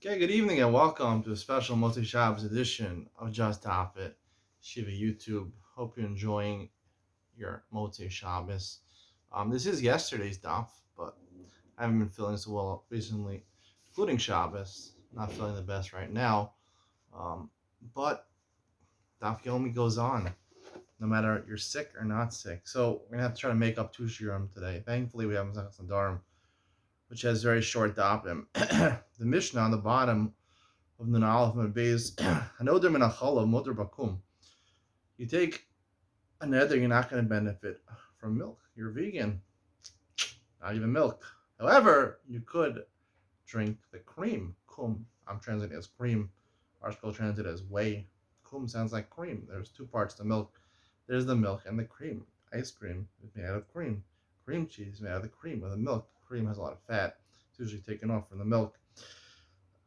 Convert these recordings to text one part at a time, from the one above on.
Okay, good evening and welcome to a special Motzi Shabbos edition of Just Daf It Shiva YouTube. Hope you're enjoying your Motzi Shabbos. This is yesterday's daf, but I haven't been feeling so well recently, including Shabbos. Not feeling the best right now, but daf Yomi goes on, no matter you're sick or not sick. So we're gonna have to try to make up two shiurim today. Thankfully, we have Daf It Nedarim, which has very short dafim. The Mishnah on the bottom of the Aleph and Beis, Hanoder min achala mutar bakum. You take a neder, you're not going to benefit from milk. You're vegan, not even milk. However, you could drink the cream. Kum, I'm translating as cream. Our school translated as whey. Kum sounds like cream. There's two parts to milk. There's the milk and the cream. Ice cream is made out of cream. Cream cheese is made out of the cream or the milk. Cream has a lot of fat. It's usually taken off from the milk.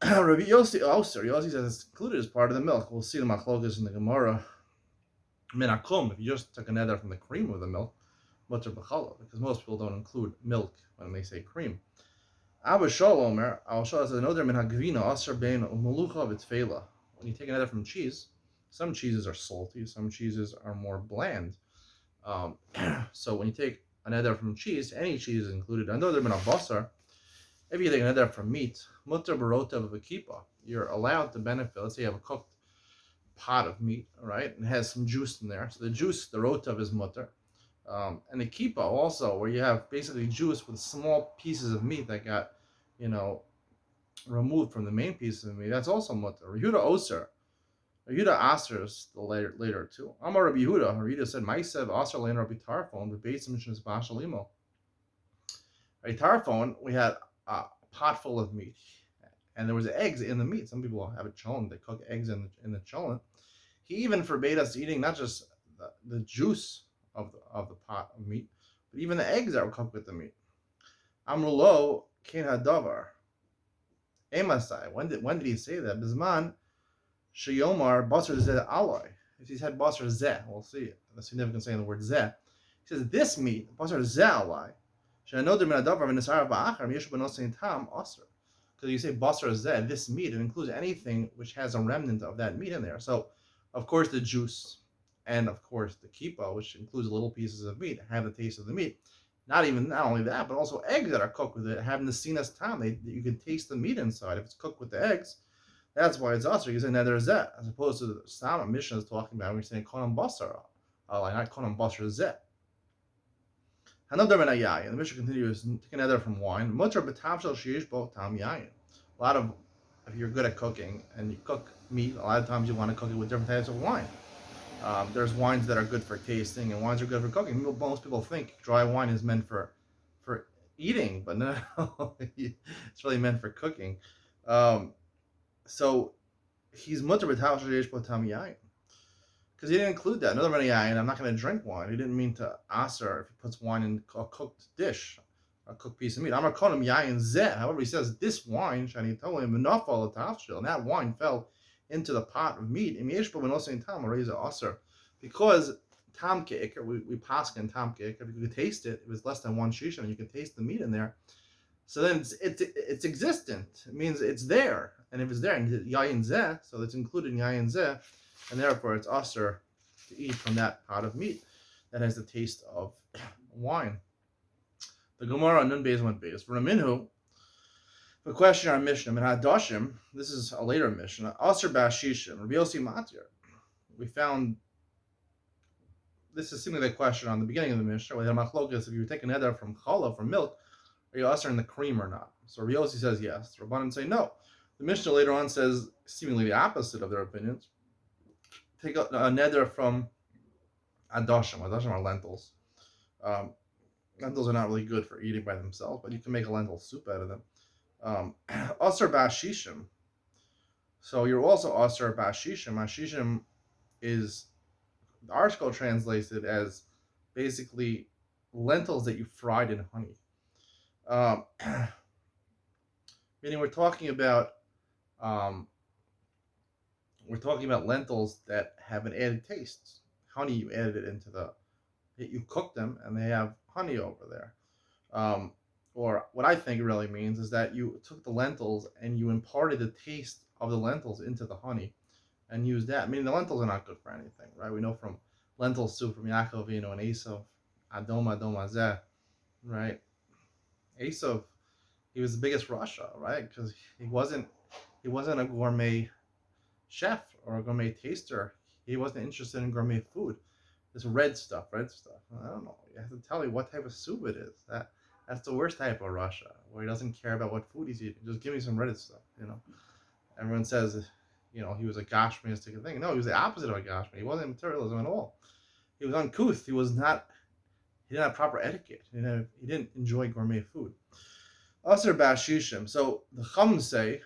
Rabbi Yossi says it's included as part of the milk. We'll see the machlokas in the Gemara. Minakum, if you just took a neder from the cream of the milk, mutter b'chala, because most people don't include milk when they say cream. Abba Shalomer, Al Shalom says, "Noder min hagvina asar bein umelucha v'tfela." When you take a neder from cheese, some cheeses are salty, some cheeses are more bland. So when you take a neder from cheese, any cheese is included. Another min basar. If you take another from meat, mutter barota of a kippah, you're allowed to benefit. Let's say you have a cooked pot of meat, right, and it has some juice in there. So the juice, the rotav, is mutter. And the kippah also, where you have basically juice with small pieces of meat that got, removed from the main pieces of meat. That's also mutter. Rehuda oser. Rehuda asers the later too. Amar Rabbi Yehuda. Rehuda said, "Ma'asev aser lein Rabbi Tarfon v'beis mishnus b'ashalimo." Rabbi Tarfon, we had a pot full of meat, and there was eggs in the meat. Some people have it cholent; they cook eggs in the cholent. He even forbade us eating not just the juice of the pot of meat, but even the eggs that were cooked with the meat. Amrulo ken hadavar emasai. When did he say that? Bisman sheyomar basar zeh aloi. If he said basar zeh, we'll see the significance saying the word zeh. He says this meat basar zeh aloi. Because you say basar zeh, this meat, it includes anything which has a remnant of that meat in there. So, of course, the juice and, of course, the kippah, which includes little pieces of meat, have the taste of the meat. Not only that, but also eggs that are cooked with it have the sinas tam. You can taste the meat inside if it's cooked with the eggs. That's why it's asr. You say nether zeh, as opposed to the Sama Mishnah is talking about. We're saying konam basar, not konam basar zeh. Another ben yayin. The Mishnah continues, take another from wine. Mutter b'tavshel sheish bo tam yayin. A lot of, if you're good at cooking and you cook meat, a lot of times you want to cook it with different types of wine. There's wines that are good for tasting and wines are good for cooking. Most people think dry wine is meant for eating, but no, it's really meant for cooking. So he's mutter b'tavshel sheish bo tam yayin. Because he didn't include that. Another many and I'm not going to drink wine. He didn't mean to aser if he puts wine in a cooked dish, a cooked piece of meat. I'm going to call him yayin zeh. However, he says this wine, Shani told him, enough all the tafshil, and that wine fell into the pot of meat. Because tam ke'ikr, we paskin tam ke'ikr, if you could taste it, it was less than one shisha, and you could taste the meat in there. So then it's existent. It means it's there. And if it's there, and yayin zeh, so it's included in yayin zeh, and therefore it's usher to eat from that pot of meat that has the taste of wine. The Gemara Nun Beis went Beis. For Raminhu, the question on Mishnah, and Hadashim, this is a later Mishnah, Aser Bashishim, Rabbi Yossi Matir. We found, this is simply the question on the beginning of the Mishnah, whether Machlokas, if you take an eder from challah, from milk, are you usher in the cream or not? So Rabbi Yossi says yes. Rabbanan say no. The Mishnah later on says seemingly the opposite of their opinions. Take a neder from adashim. Adashim are lentils. Lentils are not really good for eating by themselves, but you can make a lentil soup out of them. Asar bashishim. So you're also asar bashishim. Bashishim is, the article translates it as basically lentils that you fried in honey. Meaning we're talking about lentils that have an added taste. Honey, you added it into you cook them, and they have honey over there. or what I think it really means, is that you took the lentils and you imparted the taste of the lentils into the honey and used that. I mean, the lentils are not good for anything, right? We know from lentil soup from Yaakov, and Esav, Adom Azeh, right? Esav, he was the biggest Russia, right? Because he wasn't a gourmet chef or a gourmet taster. He wasn't interested in gourmet food. This red stuff. I don't know. You have to tell me what type of soup it is. That's the worst type of Russia, where he doesn't care about what food he's eating. Just give me some red stuff. Everyone says, he was a Gashmiistic thing. No, he was the opposite of a Gashmi. He wasn't materialism at all. He was uncouth. He was not. He didn't have proper etiquette. He didn't enjoy gourmet food. Aser bashishim. So the Chum say,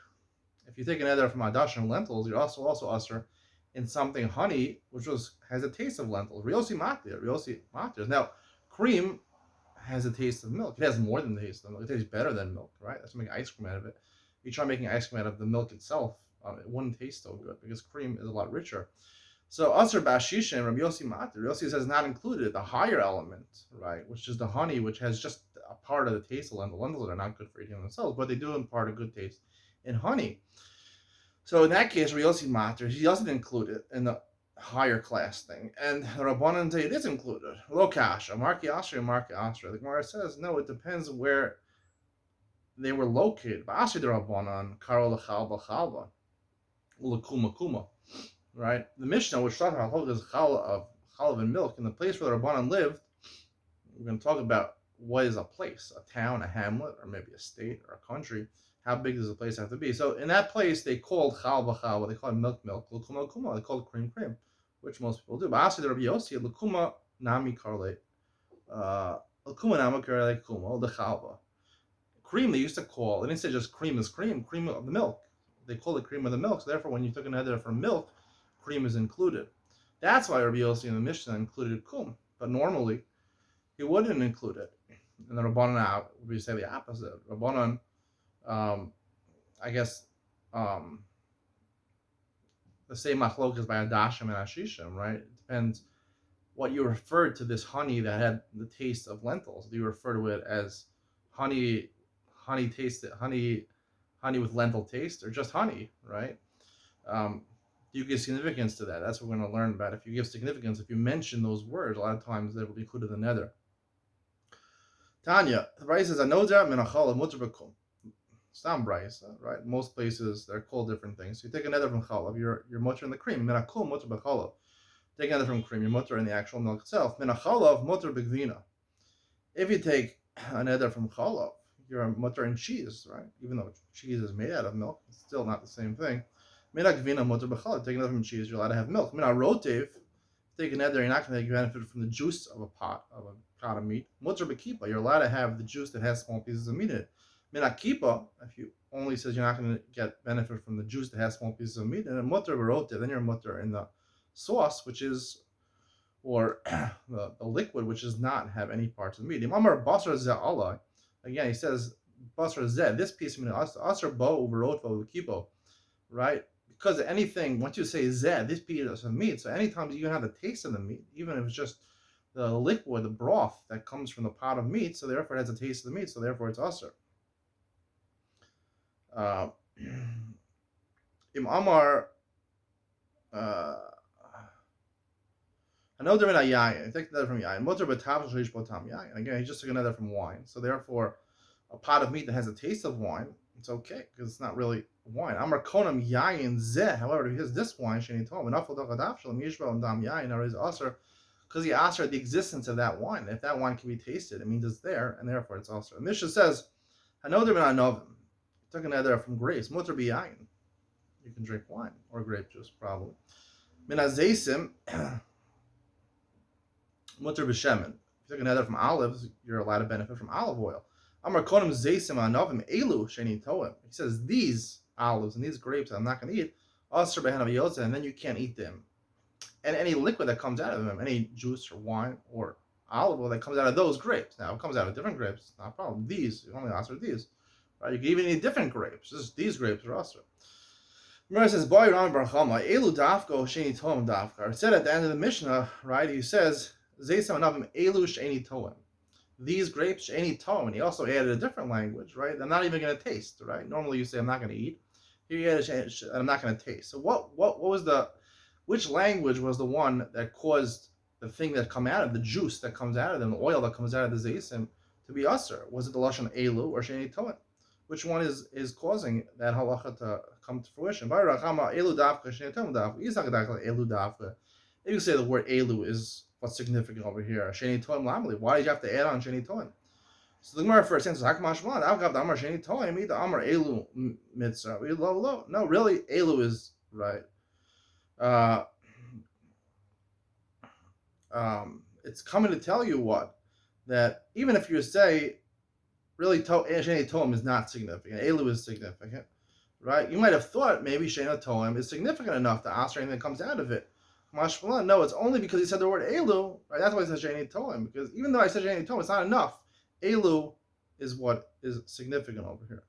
if you take an eder from adash and lentils, you're also aser in something honey, which has a taste of lentils. Riosi matir. Now, cream has a taste of milk. It has more than the taste of milk. It tastes better than milk, right? That's what make ice cream out of it. If you try making ice cream out of the milk itself, it wouldn't taste so good because cream is a lot richer. So aser bashisha and Rabbi Yossi matir. Yossi says not included the higher element, right, which is the honey, which has just a part of the taste of lentils. Lentils are not good for eating themselves, but they do impart a good taste in honey. So in that case, Riosi Matter, he doesn't include it in the higher class thing. And Rabbanan say it is included. Lo kasha, Marki Asra. The Gemara says, no, it depends where they were located. Ba'asri the Rabbanan, Karo Lechalba Chalba, Ulakuma Kuma. Right? The Mishnah, which talks about is chalav and milk, in the place where the Rabbanan lived, we're going to talk about what is a place, a town, a hamlet, or maybe a state or a country. How big does the place have to be? So in that place, they called chalva chalva, they called milk, lukuma lukuma, they called cream, which most people do. But actually, the Rabbi Yossi, lukuma nami karle, lukuma nami karle kuma, the chalva. Cream they used to call, they didn't say just cream is cream of the milk. They called it cream of the milk, so therefore when you took another from milk, cream is included. That's why Rabbi Yossi in the Mishnah included kum, but normally he wouldn't include it. And the Rabbanan, we say the opposite. Rabbanan, I guess, the same machlok is by Adashim and Ashishim, right? It depends what you referred to this honey that had the taste of lentils. Do you refer to it as honey with lentil taste, or just honey, right? Do you give significance to that? That's what we're going to learn about. If you give significance, if you mention those words, a lot of times they will be included in the nether. Tanya, the Bryce says, Anodra minachal mutter b'kum. Stam Bryce, right? Most places they're called different things. So you take another from chalav, you're mutter in the cream. Minachal mutter b'chalav. Take another from cream, you're mutter in the actual milk itself. Minachalav mutter b'gvina. If you take another from chalav, you're mutter in cheese, right? Even though cheese is made out of milk, it's still not the same thing. Minachvina mutter b'chalav. Take another from cheese, you're allowed to have milk. Minarotev. Take another, you're not going to benefit from the juice of a pot of meat. Mutter b'kipa. You're allowed to have the juice that has small pieces of meat in it. Minakipa, if you only says you're not going to get benefit from the juice that has small pieces of meat, and then mutter b'rotev, then you're mutter in the sauce, which is, or the liquid, which does not have any parts of meat. Imamar basar ze'ala. Again, he says basar zeh. This piece of meat, asar bo b'rotva v'kipo, right? Because anything, once you say zeh, this piece of meat, so anytime you have the taste of the meat, even if it's just the liquid, the broth that comes from the pot of meat, so therefore it has a taste of the meat, so therefore it's asr. Im Amar, another min yayin. I take that from yayin. Motor b'tav shlish botam yayin. Again, he just took another from wine. So therefore, a pot of meat that has a taste of wine, it's okay because it's not really wine. Amar konam yayin zeh. However, because this wine sheni tom enafal dachadav shalom yishba and dam yayin or is asr, because he asr the existence of that wine. If that wine can be tasted, it means it's there, and therefore it's asr. Mishnah says, another min anovim. Took another from grapes. Motor b'yayin. You can drink wine or grape juice, probably. Min azeisim. Mutter b'shemen. If you took another from olives, you're allowed to benefit from olive oil. Amar konim zeisim anovim elu sheni toim. He says these olives and these grapes I'm not going to eat. Asr b'hen aviyotza, and then you can't eat them. And any liquid that comes out of them, any juice or wine or olive oil that comes out of those grapes. Now, if it comes out of different grapes, it's not a problem. These, you only asr these. Right? You can even eat different grapes. Just these grapes are asr. Remember, it says, Boy Ram Barchama, Elu Dafko Sheni Toim Dafkar. It said at the end of the Mishnah, right? He says, Zeisam Anavim Elu Sheni Toim. these grapes, any tome, and he also added a different language, right? I'm not even going to taste, right? Normally you say I'm not going to eat. Here he added, I'm not going to taste. So what was which language was the one that caused the thing that come out of the juice that comes out of them, the oil that comes out of the zeisim, to be usher? Was it the lashon elu or sheni toim? Which one is causing that halacha to come to fruition? If you say the word elu is what's significant over here, sheni toim lamli, why did you have to add on sheni toim? So the Gemara first answers, Hakmashman, Avgav Damar Sheni Toim, Ida Amar Elu Mitzvah. No, really, Elu is right. It's coming to tell you what? That even if you say, really, Sheni Toim is not significant, Elu is significant, right? You might have thought maybe Sheni Toim is significant enough to ask anything that comes out of it. Mashmalan, no, it's only because he said the word Elu, right? That's why he said Sheni Toim, because even though I said Sheni Toim, it's not enough. Elu is what is significant over here.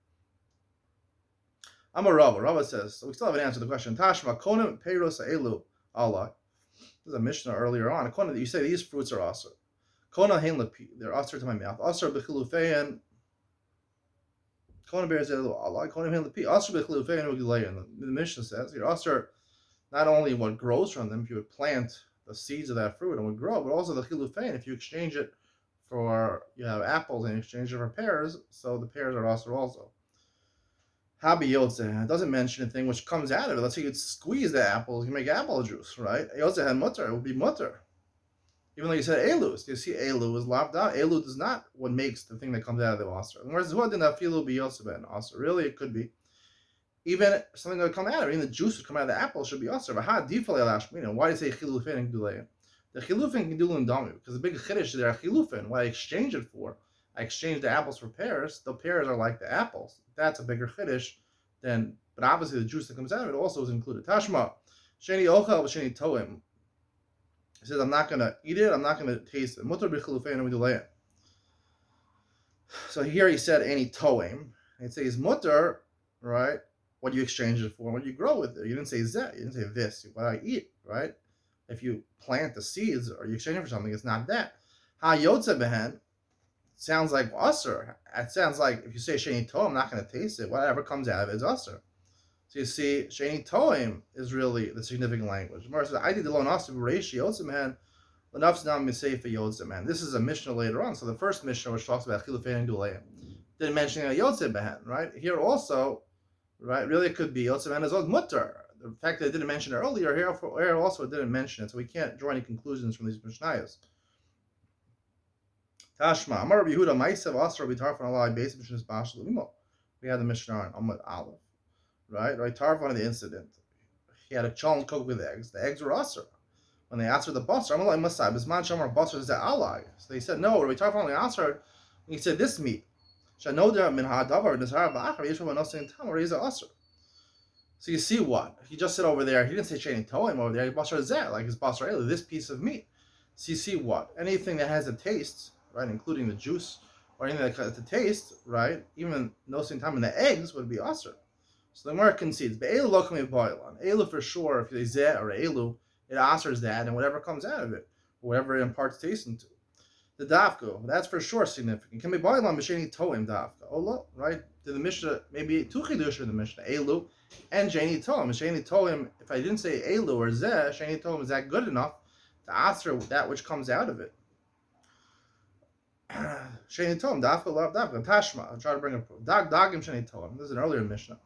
I'm a Rava. Rava says, so we still haven't answered the question. Tashma, konim peiros elu Allah. There's a Mishnah earlier on. Konim, you say these fruits are asr. Kona hein lepi, they're asr to my mouth. Asr b'chilufein. Konim peiros elu Allah. Konim hein lepi. Asr b'chilufein ugilein. The Mishnah says, you're asr not only what grows from them, if you would plant the seeds of that fruit and would grow, but also the chilufein, if you exchange it for, you have apples and exchange it for pears, so the pears are also. Habi Yotze, it doesn't mention anything which comes out of it. Let's say you squeeze the apples, you make apple juice, right? Yotze had mutter, it would be mutter. Even though you said elu, so you see elu is lopped out. Elu is not what makes the thing that comes out of the asr. Whereas what did that filu be Yotze ben asr? Really, it could be. Even something that would come out of it, even the juice would come out of the apple should be asr. But how defale lashmina? Why do you say chilufin and gdulein? The chilufin can do dami because the big chiddush there are chilufin. What I exchange it for, I exchange the apples for pears. The pears are like the apples. That's a bigger chiddush than. But obviously the juice that comes out of it also is included. Tashma, sheni ochel sheni toim. He says I'm not going to eat it. I'm not going to taste it. Mutar b'chilufin and gdulein. So here he said any toim. It says mutar, right? What you exchange it for, what you grow with it. You didn't say zeh. You didn't say this. What I eat, right? If you plant the seeds or you exchange it for something, it's not that. Ha yotze behen sounds like usr. It sounds like if you say sheni toim, I'm not going to taste it. Whatever comes out of it is usr. So you see, sheni toim is really the significant language. Gemara says, I did the lon usr b'reishi yotze behen, l'nafs nam miseifa yotze behen. This is a Mishnah later on. So the first Mishnah, which talks about chilufein and duleim, didn't mention yotze behen, right? Here also, right? Really, it could be yotze behen as well as mutter. The fact that it didn't mention it earlier, here also it didn't mention it, so we can't draw any conclusions from these Mishnayos. Tashma, Amar Rabbi Yehuda, Ma'asav Asra B'Tarfon Alai Beis Mishnahs Bashal Limo. We had the Mishnah on Amud Aleph, right? Tarfon of the incident. He had a challenge cooked with eggs. The eggs were Asra. When they asked for the basar, Amalai Masai, Bisman Shamar Basar is the ally. So they said, no, Rabbi Tarfon only Asra. He said, this meat. Shanoda Min Ha'adavar Nizhar Ba'achar Yeshua Nosin Tam Reza Asra. So you see what? He just said over there, he didn't say Sheni Toim over there, Basar Zeh, like his Basar Elu, this piece of meat. So you see what? Anything that has a taste, right, including the juice, or anything that has a taste, right, even no same time in the eggs would be Asr. So the Gemara concedes, but Elu Lokami Boilan. Elu for sure, if you say Zeh or Elu, it Asrs that, and whatever comes out of it, whatever it imparts taste into. The Dafko, that's for sure significant. Can be Boilan B'Sheni Toim Dafka. Oh, look, right? To the Mishnah, maybe two Chidush in the Mishnah, Elu and Sheni Toim. Sheni Toim, if I didn't say Elu or Zeh, Sheni Toim is that good enough to answer that which comes out of it. Sheni Toim, Dafka, Love Dafka, Tashma. I'll try to bring a proof. Dagim Sheni Toim. This is an earlier Mishnah.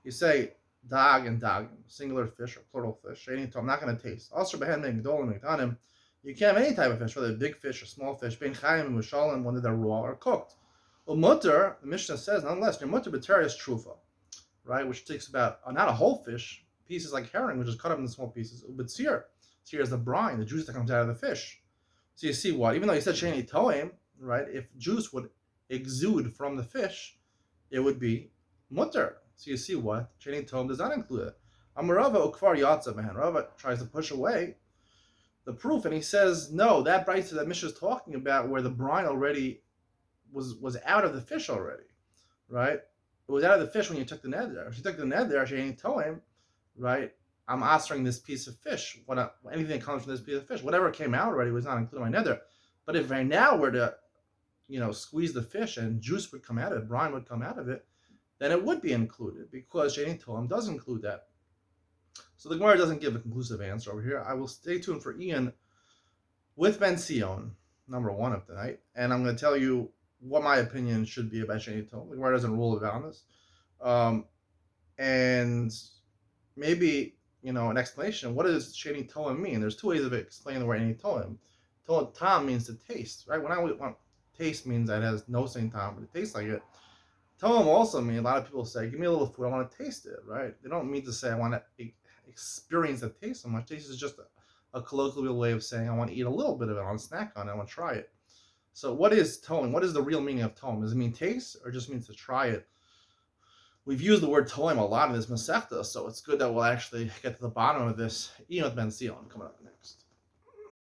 You say Dag and Dagim, singular fish or plural fish. Sheni Toim, not going to taste. Also, Behen Men Gdolim Miktanim. You can't have any type of fish, whether big fish or small fish, being chayim and mushalim, whether they're raw or cooked. Well, mutter, the Mishnah says, nonetheless, your mutter b'terias trufa, right, which takes about, not a whole fish, pieces like herring, which is cut up into small pieces, but tzir is the brine, the juice that comes out of the fish. So you see what? Even though you said sheni toim, right, if juice would exude from the fish, it would be mutter. So you see what? Sheni toim does not include it. Amarava ukvar yatza behen. Rava tries to push away the proof, and he says, no, that brayta that Mishnah is talking about, where the brine already was out of the fish already, right? It was out of the fish when you took the neder. If you took the neder, sheni toim, right? I'm answering this piece of fish. Anything that comes from this piece of fish, whatever came out already was not included in my neder. But if right now we're to, squeeze the fish and juice would come out of it, brine would come out of it, then it would be included because Sheni Toim does include that. So the Gemara doesn't give a conclusive answer over here. I will stay tuned for Ian with Ben Sion, number one of the night, and I'm going to tell you what my opinion should be about Sheni Toim. The Gemara doesn't rule about this. And maybe, an explanation. What does Sheni Toim mean? There's two ways of explaining the word Sheni Toim. Tom means to taste, right? When I want taste means that it has no same time, but it tastes like it. Toim also means, a lot of people say, give me a little food, I want to taste it, right? They don't mean to say I want to experience the taste so much. Taste is just a colloquial way of saying I want to eat a little bit of it, I want to snack on it, I want to try it. So what is Toim? What is the real meaning of Toim? Does it mean taste or just means to try it? We've used the word Toim a lot in this Masechta, so it's good that we'll actually get to the bottom of this, even with Ben Sion coming up next.